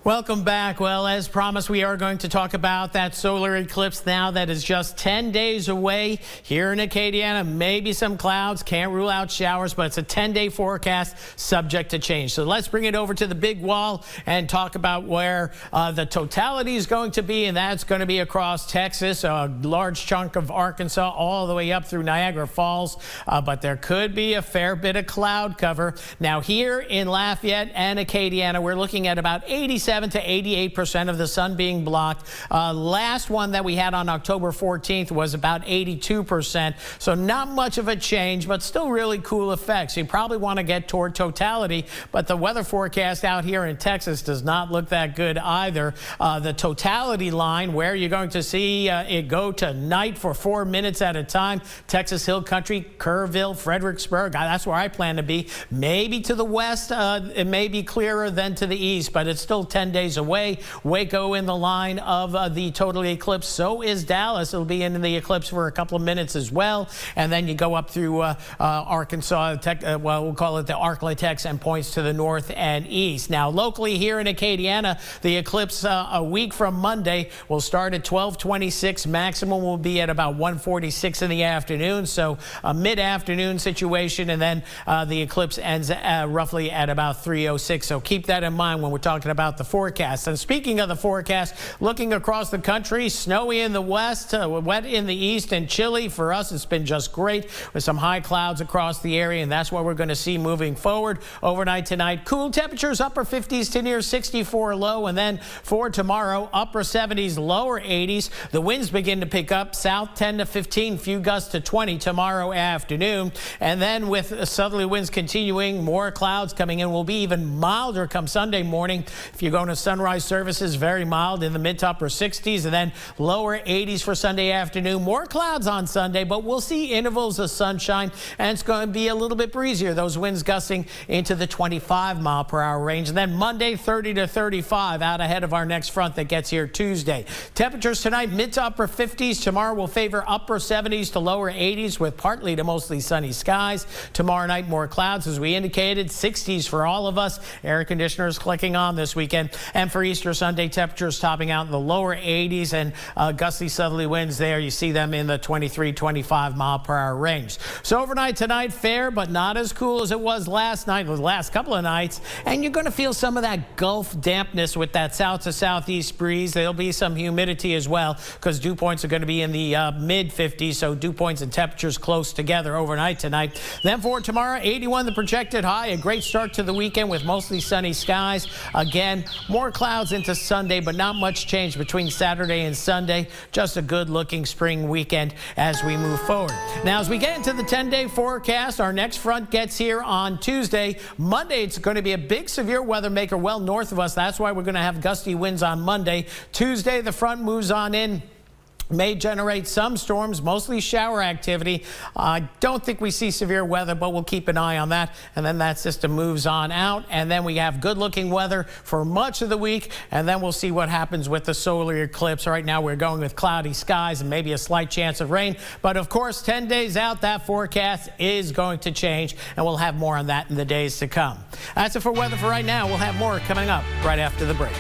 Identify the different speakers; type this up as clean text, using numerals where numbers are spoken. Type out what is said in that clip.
Speaker 1: Welcome back. Well, as promised, we are going to talk about that solar eclipse now that is just 10 days away here in Acadiana. Maybe some clouds, can't rule out showers, but it's a 10-day forecast subject to change. So let's bring it over to the big wall and talk about where the totality is going to be, and that's going to be across Texas, a large chunk of Arkansas, all the way up through Niagara Falls, but there could be a fair bit of cloud cover. Now here in Lafayette and Acadiana, we're looking at about 87 to 88% of the sun being blocked. Last one that we had on October 14th was about 82%. So not much of a change, but still really cool effects. You probably want to get toward totality, but the weather forecast out here in Texas does not look that good either. The totality line, where you're going to see it go to night for 4 minutes at a time, Texas Hill Country, Kerrville, Fredericksburg. That's where I plan to be. Maybe to the west, it may be clearer than to the east, but it's still 10 days away. Waco in the line of the total eclipse. So is Dallas. It'll be in the eclipse for a couple of minutes as well. And then you go up through Arkansas, well, we'll call it the Arklatex, and points to the north and east. Now, locally here in Acadiana, the eclipse a week from Monday will start at 12:26. Maximum will be at about 1:46 in the afternoon. So a mid-afternoon situation, and then the eclipse ends roughly at about 3:06. So keep that in mind when we're talking about the forecast. And speaking of the forecast, looking across the country, snowy in the west, wet in the east, and chilly. For us, it's been just great with some high clouds across the area, and that's what we're going to see moving forward. Overnight tonight, cool temperatures, upper 50s to near 64 low, and then for tomorrow, upper 70s, lower 80s. The winds begin to pick up, south 10 to 15, few gusts to 20 tomorrow afternoon. And then with southerly winds continuing, more clouds coming in, will be even milder come Sunday morning. If you're going to sunrise services, very mild in the mid to upper 60s, and then lower 80s for Sunday afternoon. More clouds on Sunday, but we'll see intervals of sunshine, and it's going to be a little bit breezier. Those winds gusting into the 25-mile-per-hour range. And then Monday, 30 to 35, out ahead of our next front that gets here Tuesday. Temperatures tonight, mid to upper 50s. Tomorrow will favor upper 70s to lower 80s with partly to mostly sunny skies. Tomorrow night, more clouds, as we indicated, 60s for all of us. Air conditioners clicking on this weekend. And for Easter Sunday, temperatures topping out in the lower 80s, and gusty southerly winds there. You see them in the 23, 25-mile-per-hour range. So overnight tonight, fair, but not as cool as it was last night, the last couple of nights. And you're going to feel some of that Gulf dampness with that south to southeast breeze. There'll be some humidity as well, because dew points are going to be in the mid-50s, so dew points and temperatures close together overnight tonight. Then for tomorrow, 81 the projected high. A great start to the weekend with mostly sunny skies. Again, more clouds into Sunday, but not much change between Saturday and Sunday. Just a good-looking spring weekend as we move forward. Now, as we get into the 10-day forecast, our next front gets here on Tuesday. Monday, it's going to be a big severe weather maker well north of us. That's why we're going to have gusty winds on Monday. Tuesday, the front moves on in. May generate some storms, mostly shower activity. I don't think we see severe weather, but we'll keep an eye on that. And then that system moves on out, and then we have good-looking weather for much of the week, and then we'll see what happens with the solar eclipse. Right now, we're going with cloudy skies and maybe a slight chance of rain. But of course, 10 days out, that forecast is going to change, and we'll have more on that in the days to come. That's it for weather for right now. We'll have more coming up right after the break.